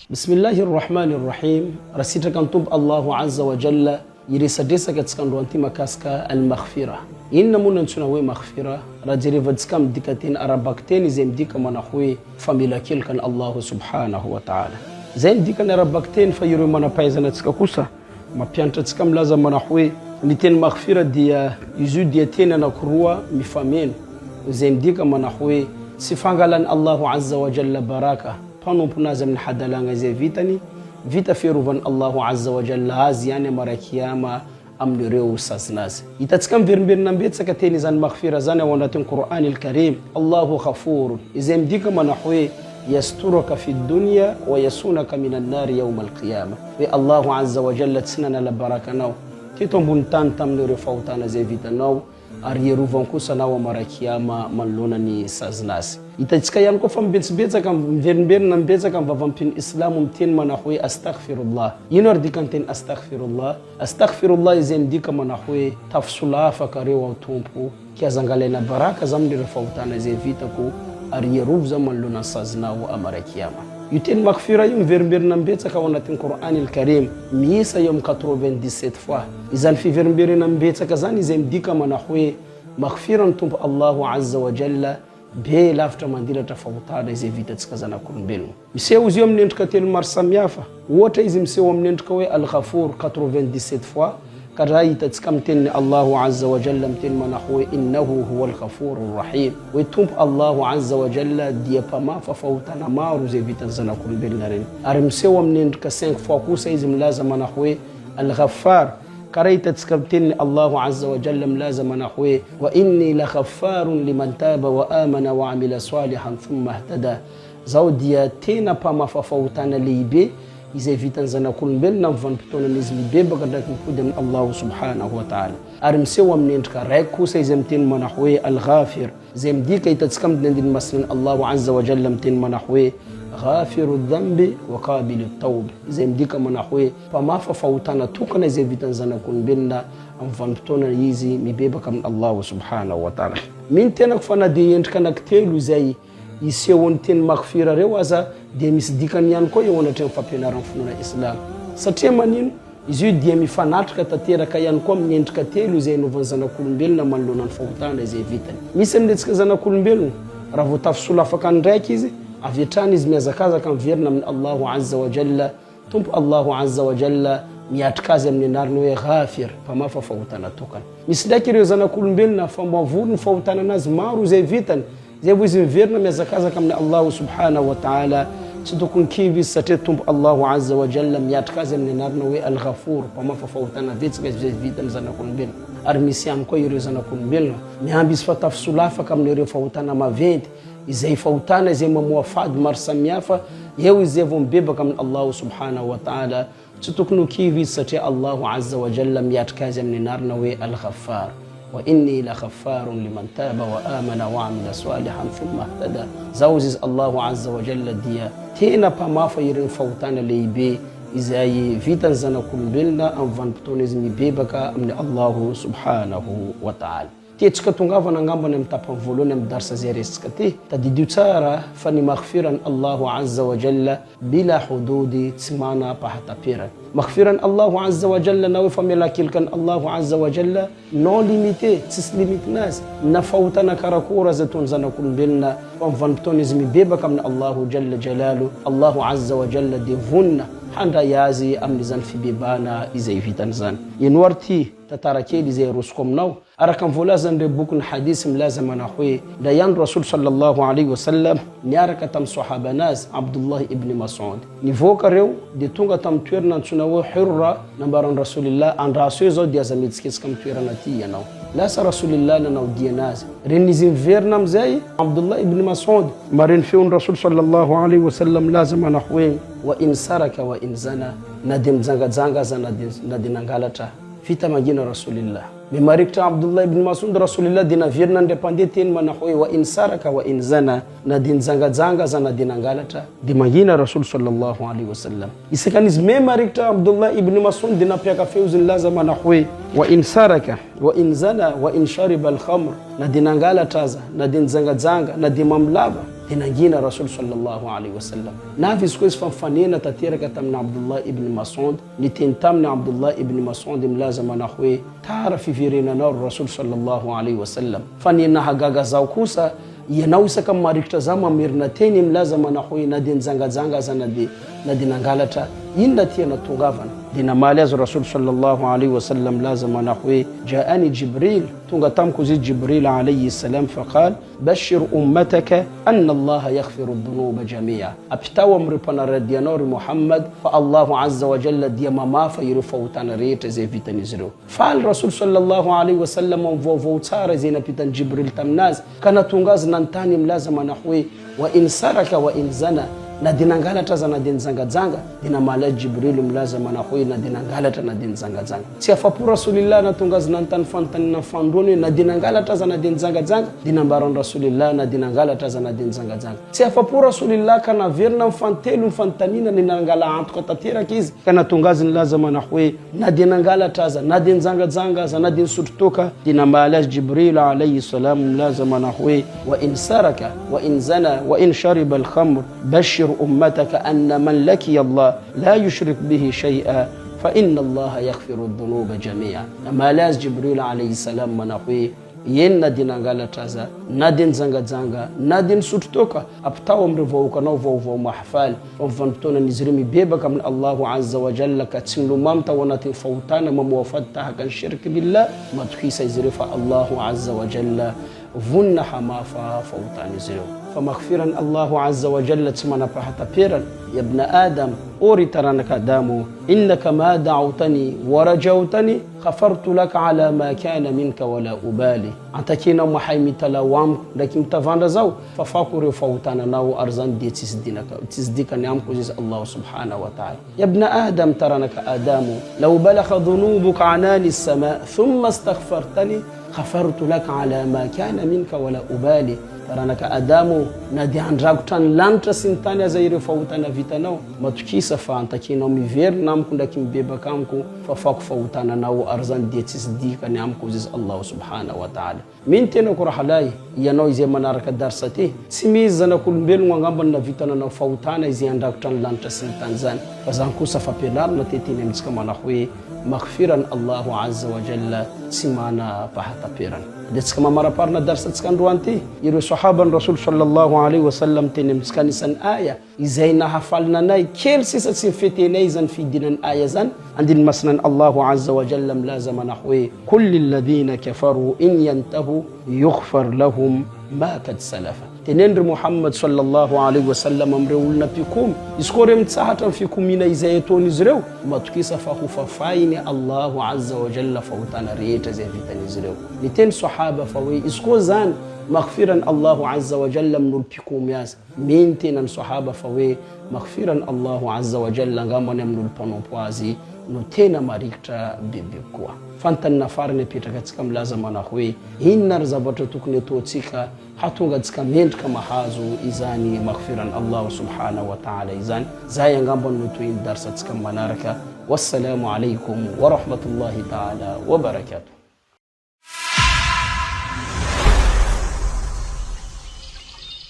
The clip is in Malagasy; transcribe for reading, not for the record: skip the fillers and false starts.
Bismillahirrahmanirrahim. Rasita kantub Allahu azza wa jalla yirisadesa katika ndoanti makaska al-maghfira. Inna muna nsuna we maghfira rajirivadska mdikatin arabakteni zemdika manahwe Famelan-Keloka Allahu subhanahu wa ta'ala. Zemdika na arabakteni fayuru manapayzana tsika kusa mapiantra tsika mlaza manahwe niten maghfira dia izu dia tena na kurua mifamenu zemdika manahwe sifangalan Allahu azza wa jalla baraka panompunaza min hadalanga ze vitani vita feruvan Allahu azza wa jalla haziane mara kiyama amnireo Oustaz nazi itatsikam vermbir nambetsa kateni zan maghfira zana wanatin Qur'anil Karim Allahu ghafur izemdika manahwe yasturuka fi dunya wa yasunaka minan nar yawm al-qiyamah wa Allahu azza wa jalla tsinana la barakanaw titombun tantam fautana ze vitanaw arieruvan kusana wa mara kiyama manlona ni saznasi itachika yan ko fam betsbetsa kam vermbir nambetsa kam vavampin islamu mtin manahwe astaghfirullah yinor dikanten astaghfirullah zemdika manahwe tafsula fakare wa tumpu kiazangalena baraka zamdira fautana ze vitaku arieruv zamanlona sazna wa amara kiyama yuten maghfira yum vermbir nambetsa ka wanatin Qur'anil Karim misa yom 97 fois izan fi vermbir nambetsa kazani zemdika manahwe maghfiran tumpu Allahu azza wa jalla be lafta mandira tofautada ze vita tsikazana kumbelu mseu ziom nentukatel marsamiafa wote izi mseu mnentukawe al-ghafur 97 fois karaita tsikamten Allahu azza wa jalla mten manahwe innahu huwal ghafurur rahim wetump Allahu azza wa jalla dia pama fautana maru ze vita zana kumbelu naren arimseu mnentuka 5 fois kusa izi mlaza manahwe al-ghaffar كريت تسكبتني الله عز وجل ملازم نحوي وإني لغفار لمن تاب وآمن وعمل صالحا ثم اهتدى زوديا تينا بما ففوتنا ليبي إذا فيتن زنا كل بلنا فنبتون نزل بيبا قدك مفودن الله سبحانه وتعالى أرمسوا من انتك ريكو سيزمتين منحوي الغافر زم دي كي تسكمتن دين مسلم الله عز وجل متين منحوي غافر الذنب وقابل التوب زم ديك منحوي فما ففوتنا توكنا زي فيتن زنا كون بيننا ام فانتونا يزي ميبيبك من الله سبحانه وتعالى من تنك فنا دي انت كانك تيلو زي يسيون تن مغفرة روازا دي مس ديكان يانكو يونتن فابينا رنفنا الاسلام ستيمانين يزي دي مي فنات كتاتيرا كيانكو من انت كتيلو زي نوفن زنا كون بيننا من لون فوتانا زي فيتن ميسم ديتك زنا كون بينو رافو تفصيلا فكان راكيزي avitani zimezakaza kam vierna min Allahu azza wa jalla tump Allahu azza wa jalla miatkaze mninarno ghafir fama fautana tokan misdakiri zana kulmbelna fama vurn fautana naz maru ze vitan ze buzin vierna mezakaza kam Allahu subhanahu wa ta'ala sidukun kivi sate tump Allahu azza wa jalla miatkaze mninarno al-ghafur fama fautana vitske ze vitan zana kulmbel armisiam ko yuri zana kulmbelna miambis fatafsula fakam ne fautana mavent izay fautana zay mamuafad marsamiafa yeu izay vombebaka min Allah subhanahu wa ta'ala tutuknu kivi sati Allah azza wa jalla miatkaza min narna wa al-ghaffar wa inni la ghaffarun liman taba wa amana wa amila salihan thumma ihtada zawziz Allah azza wa jalla dia tena pama fayirin fautana leibe izay vitan zana kulbilna am vantonizmi bebaka min Allah subhanahu wa ta'ala تيتشكا تونغافا نغامبا نمتابا فولونا مدارسة زيريسكتي تديدو تارا فاني مغفرا الله عز وجل بلا حدود تسمانا باحتا بيرا مغفرا الله عز وجل نوي Famelan-Keloka الله عز وجل نو ليميتي تس ليميت ناس نفوتنا كراكورا زتون زنا كل بلنا وانفانتونيزمي بيبكا من الله جل جلاله الله عز وجل دي فونا حندا يازي أمنزان في بيبانا إزاي في تنزان ينورتي تتاركيلي زي روسكم نو أراكم فلازم ببوكن حديث ملازم نحوي ديان رسول صلى الله عليه وسلم نيارك تم صحابة ناس عبد الله ابن مسعود نفوك ريو دي تونغا تم تويرنا تنوو حرة نبارن رسول الله عن رسول زود يازميتسكيس كم تويرنا تيانو لا رسول الله نو ديناز رنزين فيرنام زي عبد الله ابن مسعود مارين فيون رسول صلى الله عليه وسلم لازم نحوي وإن سرك وإن زنا ندم زنغا زنا ندينغالتا في تمجين رسول الله بماركت عبد الله بن مسعود رسول الله دينا فيرنا ديبانديتين منحوي وإن سرك وإن زنا ندين زنغا زنا دينغالتا دمجين رسول صلى الله عليه وسلم يسكنز ماركت عبد الله ابن مسعود دينا بياك فيوز لازم نحوي وإن سرك وإن زنا وإن شرب الخمر ندينغالتا ندين زنغا ندين مملابا dinangina rasul sallallahu alaihi wasallam navis ko fanfanena tateraka tamna Abdullah ibn Mas'ud ni tentamna Abdullah ibn Mas'ud mlazama na khwe tara fi virina na rasul sallallahu alaihi wasallam fanina hagaga zao kusa yanawisa kama marikitazama mirna teni mlazama na khwe na din zanga za na dinangalata inda tia na tungavana dina malazi rasul sallallahu alaihi wasallam lazima nahwi jaani jibril tunga tamkuzi jibril alayhi salam faqal bashir ummataka anna allah yaghfiru dhunuba jamia apitawa mripana radianori muhammad fa allah azza wa jalla dia mamafa yirfautana rete ze vitani zero fal rasul sallallahu alaihi wasallam vovo tsara zina pitan jibril tamnaz kana tungaz nantani mlazima nahwi wa in saraka wa in zana na dinangalata za na din zanga dina mala jibril mlazama na khoi na dinangalata na din zanga si afapu rasulillah na tungaz nantan fantan na fandoni na dinangalata za na din zanga dina baron rasulillah na dinangalata za na din zanga si afapu rasulillah kana verna fantelu fantanina ni nangala antko tatira kiz kana tungaz lazama na khoi na dinangalata za na din zanga za na din sututoka dina mala jibril alayhi salam mlazama na khoi wa in saraka wa in zana wa in shariba al-khamr bashir أمتك أن من لكي الله لا يشرك به شيئا فإن الله يغفر الذنوب جميعا ما لاز جبريل عليه السلام مناقوي yen na dinangalataza na din zanga na din sututoka aptawa mrivouka na uvouvo mahfal wamfantona nizirimi beba kamna Allahu azza wa jalla katsinlu mamta wanatin fautana mamuwafatta hakan shirk billah matukisa izirifa Allahu azza wa jalla vunna hamafa fautani ziro فمغفرا الله عز وجل تسمنا فحتى بيرا يا ابن آدم أوري ترانك دامو إنك ما دعوتني ورجوتني غفرت لك على ما كان منك ولا أبالي أنتكينا محيمي تلاوام لكن تفاند زو ففاكر فوتانا ناو أرزان دي تسديك نعم كوزيز الله سبحانه وتعالى يا ابن آدم ترانك آدم لو بلغ ذنوبك عنان السماء ثم استغفرتني غفرت لك على ما كان منك ولا أبالي taranaka adamu na diandrakutan lantra sintania zaire fautana vitanao matukisa fa antakina miverna amku ndakimbebaka amku fafako fautana nao arzan dietisdika ni amku ziz Allah subhanahu wa ta'ala min tena ko rahalai yanao ize manaraka darsati simiza na kulmbelu ngamba na vitana na fautana ize andrakutan lantra sintanzan fazanku safa penar na tetine mtska manahwe maghfiran Allahu azza wa jalla simana pahata peran kama mara parna darsa tskanduanti yiro sahaban rasul sallallahu alaihi wasallam tenem skanisan aya izaina hafalna nay kel sisa sinfete naizan fi dinan ayazan andin masnan Allahu azza wa jalla lazama nahwi kullil ladina kafaru in yantahu yughfar lahum ma kad salafa tenendre Muhammad sallallahu alaihi wasallam amreulna pikum iskorem tsahatan fikum ina izayetoni zrew matukisa fa khufafaini Allahu azza wa jalla fautana riyeta zevitani zrew niten sahaba fawi iskozan maghfiran Allahu azza wa jalla mnul pikum yas minten sahaba fawi maghfiran Allahu azza wa jalla ngamone mnul ponopwazi no tena marikta bibikwa fantan nafarne pita katika mlazama na khwe hinnar zabata tukne totsika hatunga tsika ment kama hazu izani maghfiran Allah subhanahu wa ta'ala izan zaya ngambo nutu in darsa tsika manaraka wassalamu alaikum wa rahmatullahi ta'ala wa barakatuh